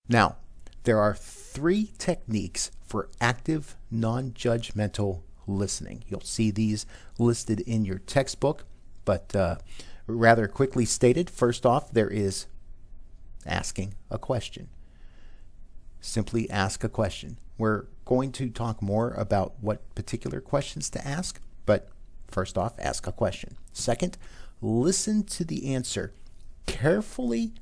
Now, there are 3 techniques for active, non-judgmental listening. You'll see these listed in your textbook, but rather quickly stated, first off, there is asking a question. Simply ask a question. We're going to talk more about what particular questions to ask, but first off, ask a question. Second, listen to the answer carefully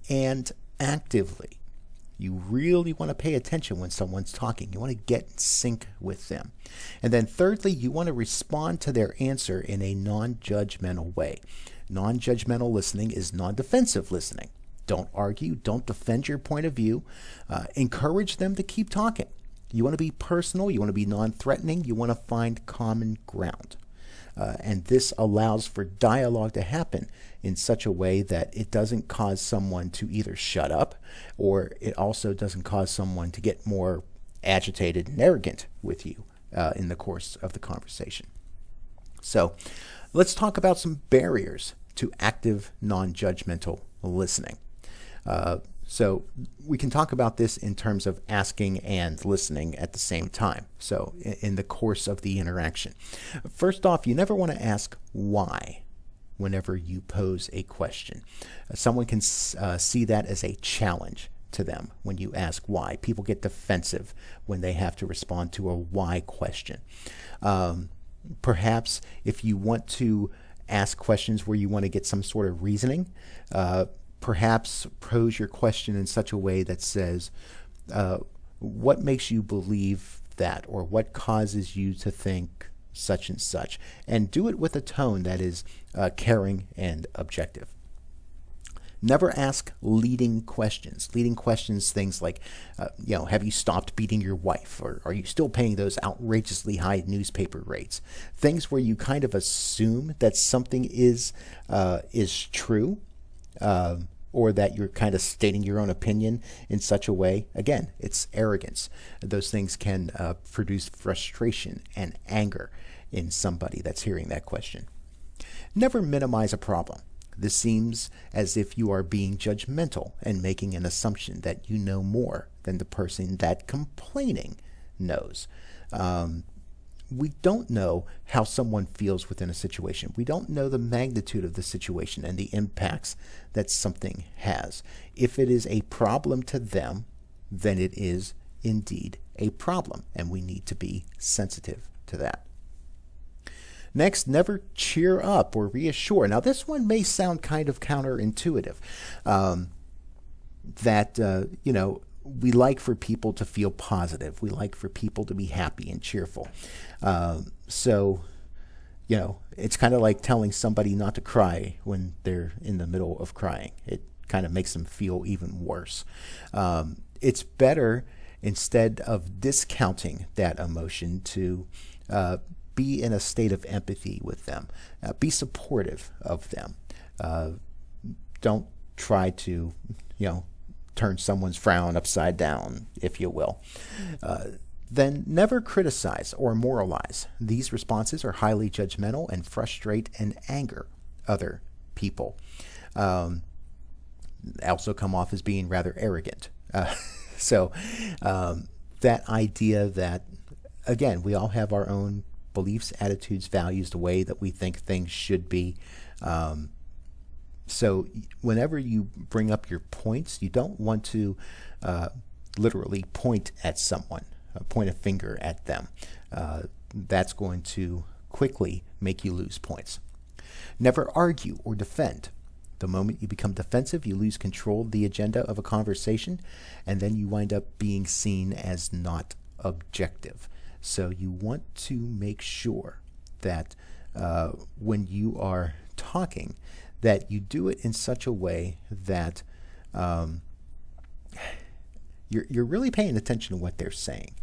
and actively. You really want to pay attention when someone's talking. You want to get in sync with them. And then thirdly, you want to respond to their answer in a non-judgmental way. Non-judgmental listening is non-defensive listening. Don't argue. Don't defend your point of view. Encourage them to keep talking. You want to be personal. You want to be non-threatening. You want to find common ground. And this allows for dialogue to happen in such a way that it doesn't cause someone to either shut up, or it also doesn't cause someone to get more agitated and arrogant with you in the course of the conversation. So let's talk about some barriers to active non-judgmental listening. So we can talk about this in terms of asking and listening at the same time. So in the course of the interaction. First off, you never want to ask why whenever you pose a question. Someone can see that as a challenge to them when you ask why. People get defensive when they have to respond to a why question. Perhaps if you want to ask questions where you want to get some sort of reasoning, perhaps pose your question in such a way that says, what makes you believe that, or what causes you to think such and such, and do it with a tone that is caring and objective. Never ask leading questions. Leading questions, things like, have you stopped beating your wife? Or are you still paying those outrageously high newspaper rates? Things where you kind of assume that something is true, or that you're kind of stating your own opinion in such a way. Again, it's arrogance. Those things can produce frustration and anger in somebody that's hearing that question. Never minimize a problem. This seems as if you are being judgmental and making an assumption that you know more than the person that complaining knows. We don't know how someone feels within a situation. We don't know the magnitude of the situation and the impacts that something has. If it is a problem to them, then it is indeed a problem, and we need to be sensitive to that. Next, never cheer up or reassure. Now, this one may sound kind of counterintuitive, we like for people to feel positive. We like for people to be happy and cheerful. It's kind of like telling somebody not to cry when they're in the middle of crying. It kind of makes them feel even worse. It's better, instead of discounting that emotion, to be in a state of empathy with them. Be supportive of them. Don't try to, turn someone's frown upside down, if you will. Then never criticize or moralize. These responses are highly judgmental and frustrate and anger other people. Also come off as being rather arrogant. That idea that, again, we all have our own beliefs, attitudes, values, the way that we think things should be. So whenever you bring up your points, you don't want to literally point at someone, point a finger at them. That's going to quickly make you lose points. Never argue or defend. The moment you become defensive, you lose control of the agenda of a conversation, and then you wind up being seen as not objective. So you want to make sure that when you are talking, that you do it in such a way that you're really paying attention to what they're saying.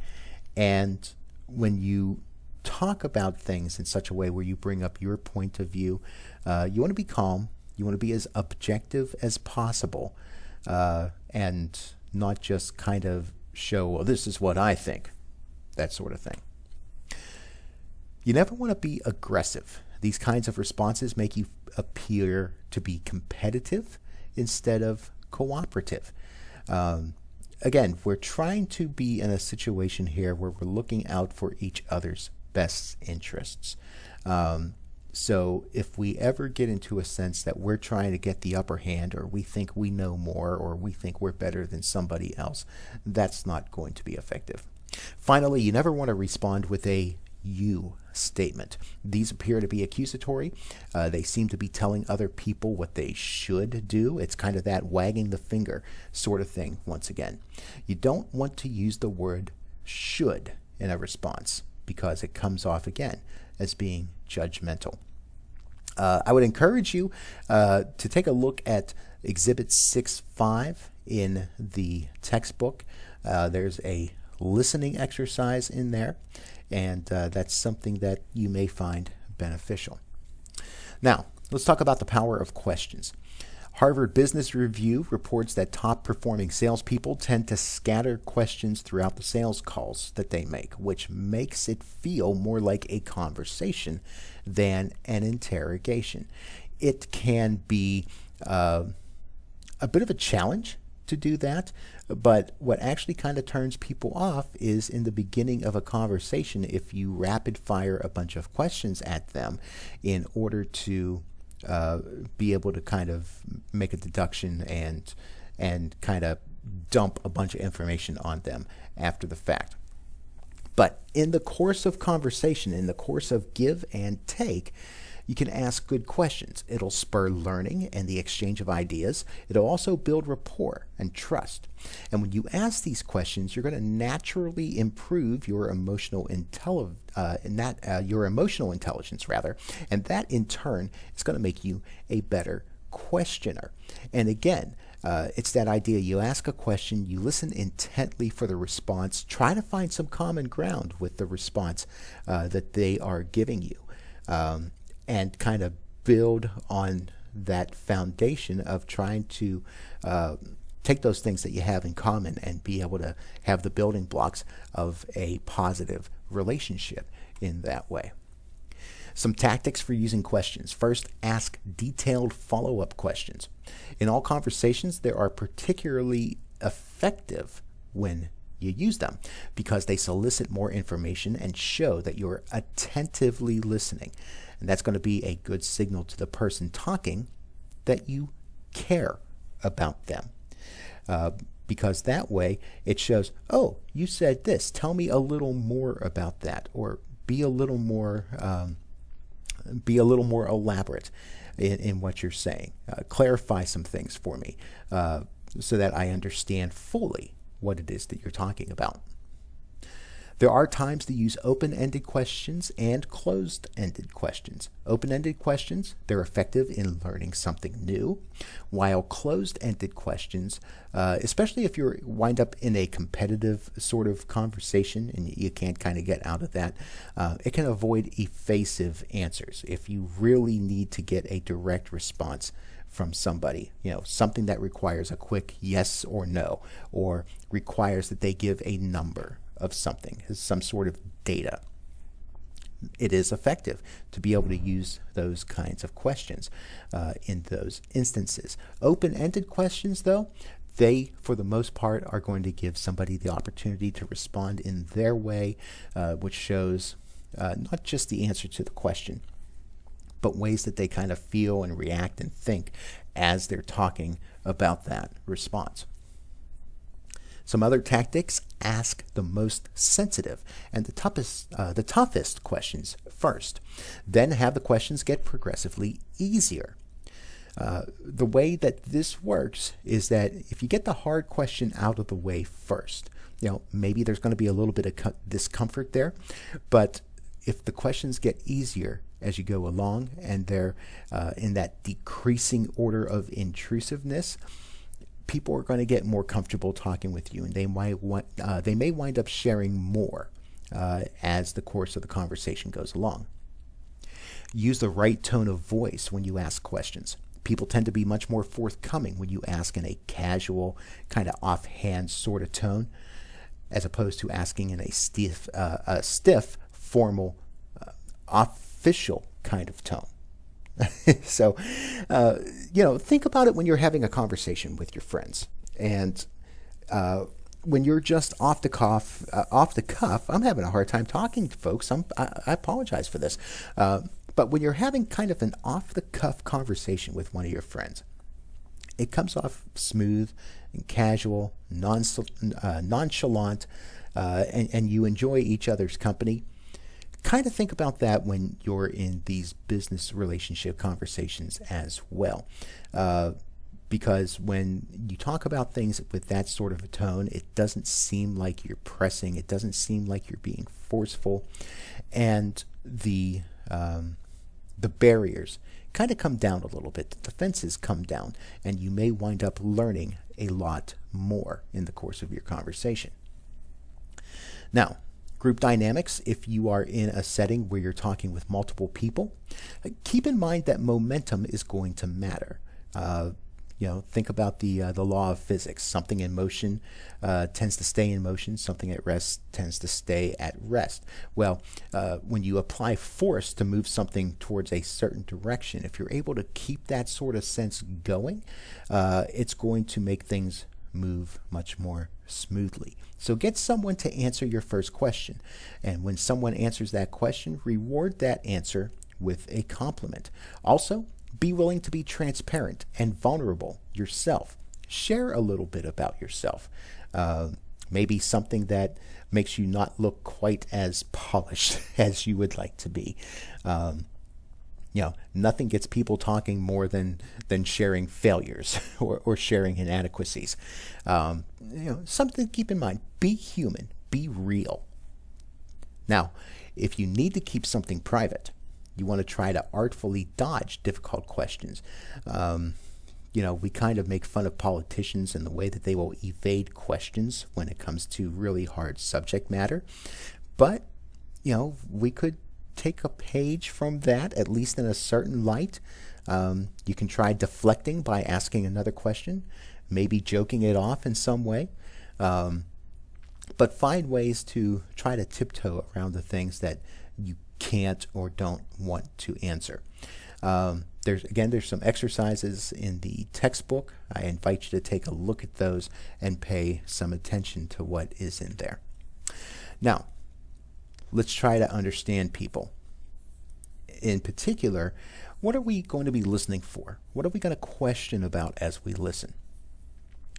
And when you talk about things in such a way where you bring up your point of view, you want to be calm, you want to be as objective as possible, and not just kind of show, well, this is what I think, that sort of thing. You never want to be aggressive. These kinds of responses make you appear to be competitive instead of cooperative. again, we're trying to be in a situation here where we're looking out for each other's best interests. So if we ever get into a sense that we're trying to get the upper hand, or we think we know more, or we think we're better than somebody else, that's not going to be effective. Finally, you never want to respond with a you statement. These appear to be accusatory. They seem to be telling other people what they should do. It's kind of that wagging the finger sort of thing once again. You don't want to use the word should in a response because it comes off again as being judgmental. I would encourage you to take a look at Exhibit 6.5 in the textbook. There's a listening exercise in there, and that's something that you may find beneficial. Now, let's talk about the power of questions. Harvard Business Review reports that top-performing salespeople tend to scatter questions throughout the sales calls that they make, which makes it feel more like a conversation than an interrogation. It can be a bit of a challenge to do that, but what actually kind of turns people off is in the beginning of a conversation if you rapid fire a bunch of questions at them in order to be able to kind of make a deduction and kind of dump a bunch of information on them after the fact. But in the course of conversation, in the course of give and take, you can ask good questions. It'll spur learning and the exchange of ideas. It'll also build rapport and trust. And when you ask these questions, you're going to naturally improve your emotional intelligence, and that in turn is going to make you a better questioner. And again, it's that idea. You ask a question, you listen intently for the response, try to find some common ground with the response that they are giving you. And kind of build on that foundation of trying to take those things that you have in common and be able to have the building blocks of a positive relationship in that way. Some tactics for using questions. First, ask detailed follow-up questions. In all conversations, they are particularly effective when you use them because they solicit more information and show that you're attentively listening. And that's going to be a good signal to the person talking that you care about them. Because that way it shows, oh, you said this. Tell me a little more about that, or be a little more elaborate in what you're saying. Clarify some things for me so that I understand fully what it is that you're talking about. There are times to use open-ended questions and closed-ended questions. Open-ended questions, they're effective in learning something new, while closed-ended questions, especially if you wind up in a competitive sort of conversation and you can't kind of get out of that, it can avoid evasive answers. If you really need to get a direct response from somebody, something that requires a quick yes or no, or requires that they give a number of something, some sort of data. It is effective to be able to use those kinds of questions in those instances. Open-ended questions, though, they, for the most part, are going to give somebody the opportunity to respond in their way, which shows not just the answer to the question, but ways that they kind of feel and react and think as they're talking about that response. Some other tactics: ask the most sensitive and the toughest questions first. Then have the questions get progressively easier. The way that this works is that if you get the hard question out of the way first, maybe there's going to be a little bit of discomfort there, but if the questions get easier as you go along and they're in that decreasing order of intrusiveness, people are going to get more comfortable talking with you, and they may wind up sharing more as the course of the conversation goes along. Use the right tone of voice when you ask questions. People tend to be much more forthcoming when you ask in a casual, kind of offhand sort of tone, as opposed to asking in a stiff, formal, official kind of tone. So, think about it when you're having a conversation with your friends. And when you're just off the cuff, I'm having a hard time talking to folks. I apologize for this. But when you're having kind of an off the cuff conversation with one of your friends, it comes off smooth and casual, nonchalant, and you enjoy each other's company. Kind of think about that when you're in these business relationship conversations as well. Because when you talk about things with that sort of a tone, it doesn't seem like you're pressing. It doesn't seem like you're being forceful. And the barriers kind of come down a little bit. The defenses come down, and you may wind up learning a lot more in the course of your conversation. Now, group dynamics, if you are in a setting where you're talking with multiple people, keep in mind that momentum is going to matter. Think about the law of physics. Something in motion tends to stay in motion. Something at rest tends to stay at rest. Well, when you apply force to move something towards a certain direction, if you're able to keep that sort of sense going, it's going to make things move much more smoothly. So get someone to answer your first question. And when someone answers that question, reward that answer with a compliment. Also, be willing to be transparent and vulnerable yourself. Share a little bit about yourself. Maybe something that makes you not look quite as polished as you would like to be. Nothing gets people talking more than sharing failures or sharing inadequacies. Something to keep in mind. Be human. Be real. Now, if you need to keep something private, you want to try to artfully dodge difficult questions. We kind of make fun of politicians and the way that they will evade questions when it comes to really hard subject matter. But, we could take a page from that, at least in a certain light. You can try deflecting by asking another question, maybe joking it off in some way. But find ways to try to tiptoe around the things that you can't or don't want to answer. There's some exercises in the textbook. I invite you to take a look at those and pay some attention to what is in there. Now, let's try to understand people. In particular, what are we going to be listening for? What are we going to question about as we listen?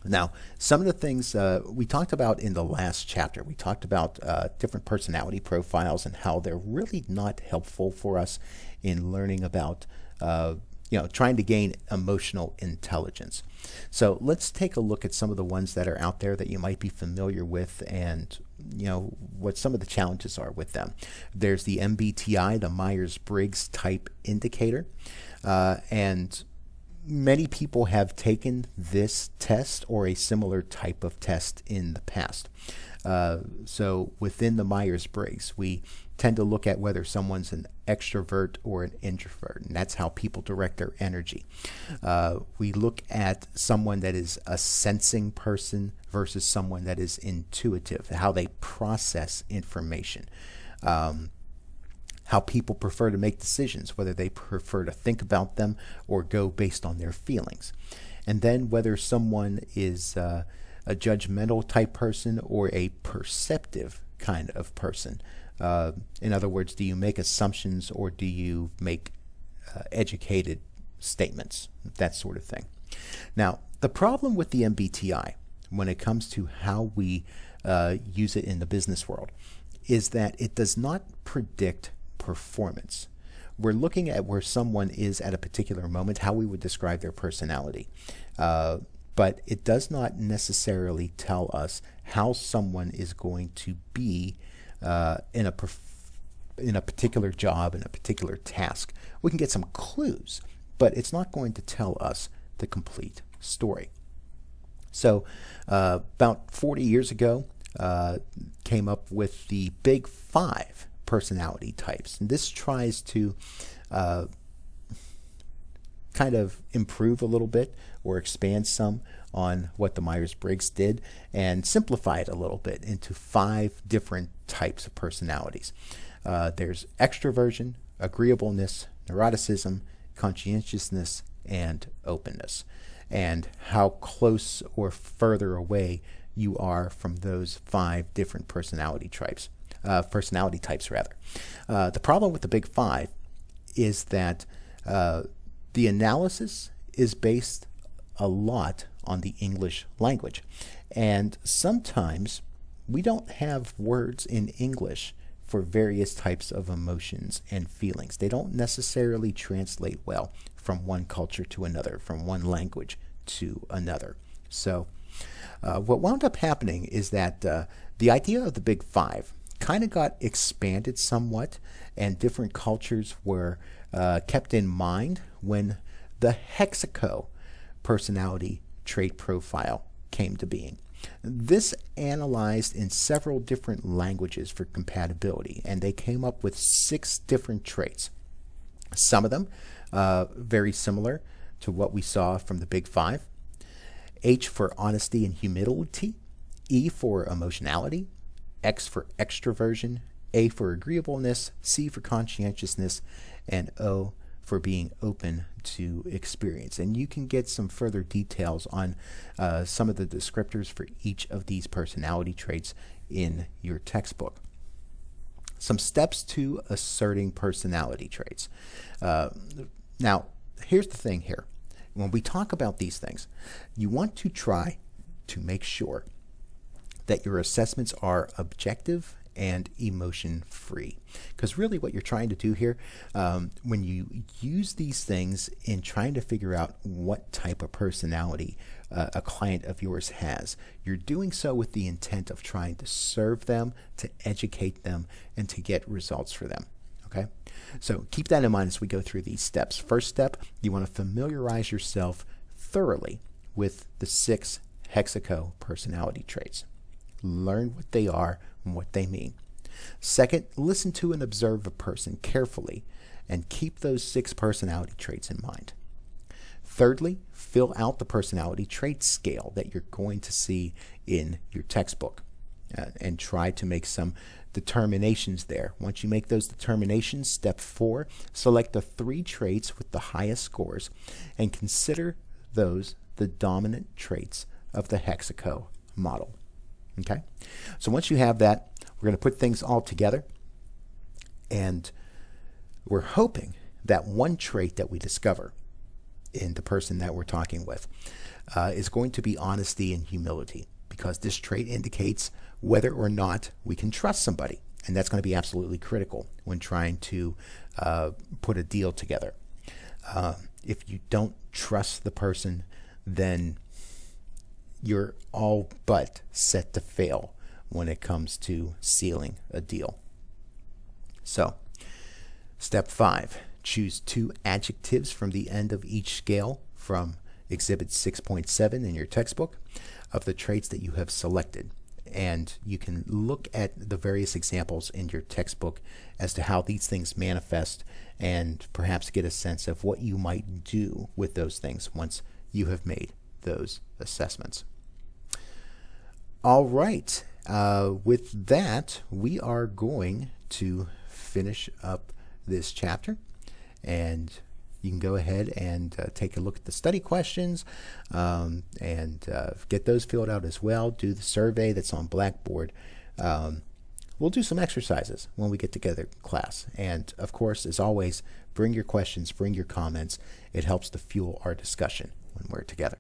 Now, some of the things we talked about in the last chapter, we talked about different personality profiles and how they're really not helpful for us in learning about, trying to gain emotional intelligence. So let's take a look at some of the ones that are out there that you might be familiar with and, what some of the challenges are with them. There's the MBTI, the Myers-Briggs Type Indicator, and many people have taken this test or a similar type of test in the past. So within the Myers-Briggs, we tend to look at whether someone's an extrovert or an introvert, and that's how people direct their energy. We look at someone that is a sensing person versus someone that is intuitive, how they process information. How people prefer to make decisions, whether they prefer to think about them or go based on their feelings. And then whether someone is a judgmental type person or a perceptive kind of person. In other words, do you make assumptions or do you make educated statements, that sort of thing. Now, the problem with the MBTI when it comes to how we use it in the business world is that it does not predict performance. We're looking at where someone is at a particular moment, how we would describe their personality. But it does not necessarily tell us how someone is going to be in a particular job, in a particular task. We can get some clues, but it's not going to tell us the complete story. So about 40 years ago, came up with the Big Five personality types. And this tries to kind of improve a little bit or expand some on what the Myers-Briggs did and simplify it a little bit into 5 different types of personalities. There's extroversion, agreeableness, neuroticism, conscientiousness, and openness. And how close or further away you are from those 5 different personality types. The problem with the Big Five is that the analysis is based a lot on the English language, and sometimes we don't have words in English for various types of emotions and feelings. They don't necessarily translate well from one culture to another, from one language to another. So what wound up happening is that the idea of the Big Five kind of got expanded somewhat, and different cultures were kept in mind when the Hexaco personality trait profile came to being. This analyzed in several different languages for compatibility, and they came up with 6 different traits. Some of them very similar to what we saw from the Big Five. H for honesty and humility, E for emotionality, X for extroversion, A for agreeableness, C for conscientiousness, and O for being open to experience. And you can get some further details on some of the descriptors for each of these personality traits in your textbook. Some steps to asserting personality traits. Now, here's the thing here. When we talk about these things, you want to try to make sure that your assessments are objective and emotion-free. Because really what you're trying to do here, when you use these things in trying to figure out what type of personality a client of yours has, you're doing so with the intent of trying to serve them, to educate them, and to get results for them. Okay? So keep that in mind as we go through these steps. First step, you want to familiarize yourself thoroughly with the 6 Hexaco personality traits. Learn what they are and what they mean. Second, listen to and observe a person carefully and keep those 6 personality traits in mind. Thirdly, fill out the personality trait scale that you're going to see in your textbook and try to make some determinations there. Once you make those determinations, step 4, select the 3 traits with the highest scores and consider those the dominant traits of the Hexaco model. Okay, so once you have that, we're going to put things all together, and we're hoping that one trait that we discover in the person that we're talking with is going to be honesty and humility, because this trait indicates whether or not we can trust somebody, and that's going to be absolutely critical when trying to put a deal together. If you don't trust the person, then you're all but set to fail when it comes to sealing a deal. So, step 5, choose 2 adjectives from the end of each scale from Exhibit 6.7 in your textbook of the traits that you have selected. And you can look at the various examples in your textbook as to how these things manifest and perhaps get a sense of what you might do with those things once you have made those assessments. All right, with that, we are going to finish up this chapter, and you can go ahead and take a look at the study questions and get those filled out as well. Do the survey that's on Blackboard. We'll do some exercises when we get together in class. And of course, as always, bring your questions, bring your comments. It helps to fuel our discussion when we're together.